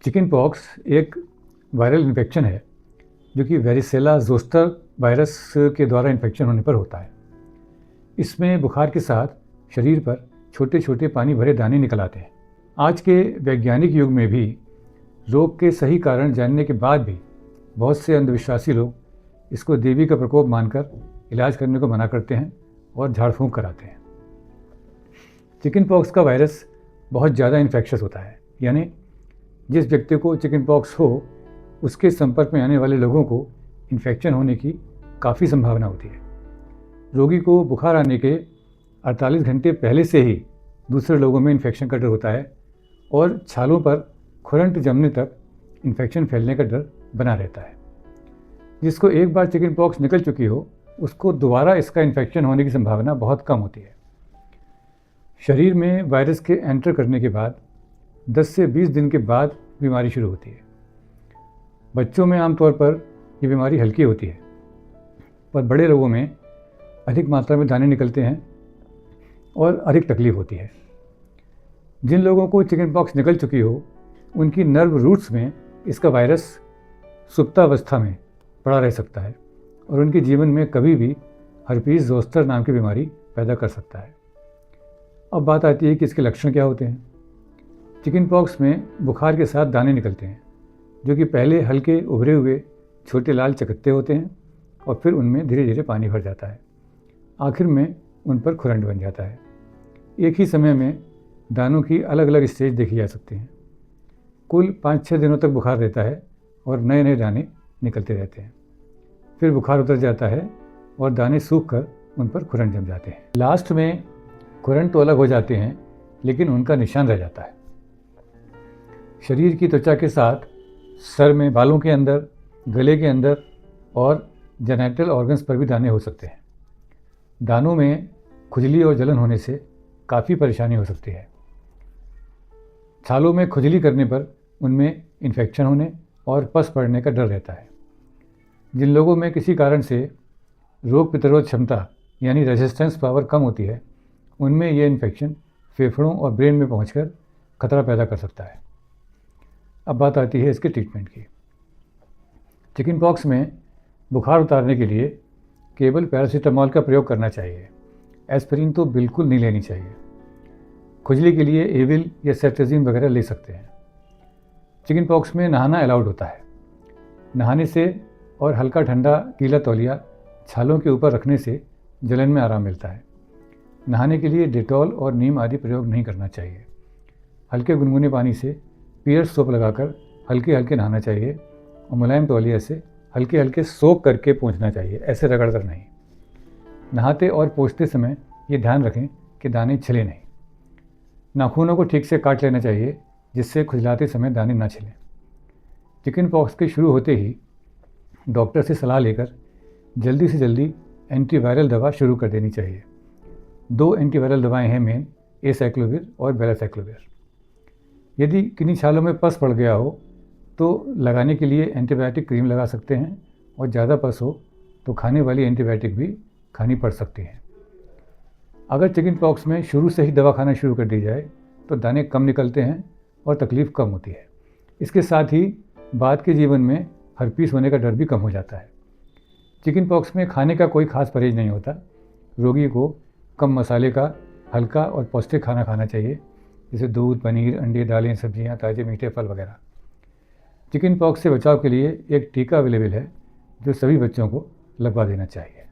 Chicken pox एक viral infection है जो कि वेरिसेला जोस्टर वायरस के द्वारा इन्फेक्शन होने पर होता है। इसमें बुखार के साथ शरीर पर छोटे छोटे पानी भरे दाने निकल आते हैं। आज के वैज्ञानिक युग में भी रोग के सही कारण जानने के बाद भी बहुत से अंधविश्वासी लोग इसको देवी का प्रकोप मानकर इलाज करने को मना करते हैं और झाड़ फूंक कराते हैं। चिकन पॉक्स का वायरस बहुत ज़्यादा इन्फेक्शस होता है, यानी जिस व्यक्ति को चिकन पॉक्स हो उसके संपर्क में आने वाले लोगों को इन्फेक्शन होने की काफ़ी संभावना होती है। रोगी को बुखार आने के 48 घंटे पहले से ही दूसरे लोगों में इन्फेक्शन का डर होता है और छालों पर खुरंट जमने तक इन्फेक्शन फैलने का डर बना रहता है। जिसको एक बार चिकन पॉक्स निकल चुकी हो उसको दोबारा इसका इन्फेक्शन होने की संभावना बहुत कम होती है। शरीर में वायरस के एंटर करने के बाद 10 से 20 दिन के बाद बीमारी शुरू होती है। बच्चों में आमतौर पर ये बीमारी हल्की होती है, पर बड़े लोगों में अधिक मात्रा में दाने निकलते हैं और अधिक तकलीफ होती है। जिन लोगों को चिकन पॉक्स निकल चुकी हो उनकी नर्व रूट्स में इसका वायरस सुप्तावस्था में पड़ा रह सकता है और उनके जीवन में कभी भी हर्पीस जोस्टर नाम की बीमारी पैदा कर सकता है। अब बात आती है कि इसके लक्षण क्या होते हैं। चिकन पॉक्स में बुखार के साथ दाने निकलते हैं जो कि पहले हल्के उभरे हुए छोटे लाल चकत्ते होते हैं और फिर उनमें धीरे धीरे पानी भर जाता है। आखिर में उन पर खुरंट बन जाता है। एक ही समय में दानों की अलग अलग स्टेज देखी जा सकती हैं। कुल 5-6 दिनों तक बुखार रहता है और नए नए दाने निकलते रहते हैं। फिर बुखार उतर जाता है और दाने सूख कर उन पर खुरंट जम जाते हैं। लास्ट में खुरंट तो अलग हो जाते हैं लेकिन उनका निशान रह जाता है। शरीर की त्वचा के साथ सर में, बालों के अंदर, गले के अंदर और जेनिटल ऑर्गन्स पर भी दाने हो सकते हैं। दानों में खुजली और जलन होने से काफ़ी परेशानी हो सकती है। छालों में खुजली करने पर उनमें इन्फेक्शन होने और पस पड़ने का डर रहता है। जिन लोगों में किसी कारण से रोग प्रतिरोध क्षमता यानी रेजिस्टेंस पावर कम होती है उनमें यह इन्फेक्शन फेफड़ों और ब्रेन में पहुंचकर खतरा पैदा कर सकता है। अब बात आती है इसके ट्रीटमेंट की। चिकन पॉक्स में बुखार उतारने के लिए केवल पैरासीटामॉल का प्रयोग करना चाहिए। एस्पिरिन तो बिल्कुल नहीं लेनी चाहिए। खुजली के लिए एविल या सेट्रेजिन वगैरह ले सकते हैं। चिकन पॉक्स में नहाना अलाउड होता है। नहाने से और हल्का ठंडा गीला तौलिया छालों के ऊपर रखने से जलन में आराम मिलता है। नहाने के लिए डेटॉल और नीम आदि प्रयोग नहीं करना चाहिए। हल्के गुनगुने पानी से पियर्स सोप लगाकर हल्के हल्के नहाना चाहिए और मुलायम तौलिया से हल्के हल्के सोक करके पोंछना चाहिए, ऐसे रगड़ कर नहीं। नहाते और पोंछते समय ये ध्यान रखें कि दाने छिले नहीं। नाखूनों को ठीक से काट लेना चाहिए जिससे खुजलाते समय दाने ना छिलें। चिकन पॉक्स के शुरू होते ही डॉक्टर से सलाह लेकर जल्दी से जल्दी एंटीवायरल दवा शुरू कर देनी चाहिए। 2 एंटीवायरल दवाएं हैं मेन, एसाइक्लोविर और बेलासाइक्लोविर। यदि किन्हीं छालों में पस पड़ गया हो तो लगाने के लिए एंटीबायोटिक क्रीम लगा सकते हैं और ज़्यादा पस हो तो खाने वाली एंटीबायोटिक भी खानी पड़ सकती है। अगर चिकन पॉक्स में शुरू से ही दवा खाना शुरू कर दी जाए तो दाने कम निकलते हैं और तकलीफ़ कम होती है। इसके साथ ही बाद के जीवन में हर्पीस होने का डर भी कम हो जाता है। चिकन पॉक्स में खाने का कोई खास परहेज नहीं होता। रोगी को कम मसाले का हल्का और पौष्टिक खाना खाना चाहिए, जैसे दूध, पनीर, अंडे, दालें, सब्जियां, ताज़े मीठे फल वगैरह। चिकन पॉक्स से बचाव के लिए एक टीका अवेलेबल है जो सभी बच्चों को लगवा देना चाहिए।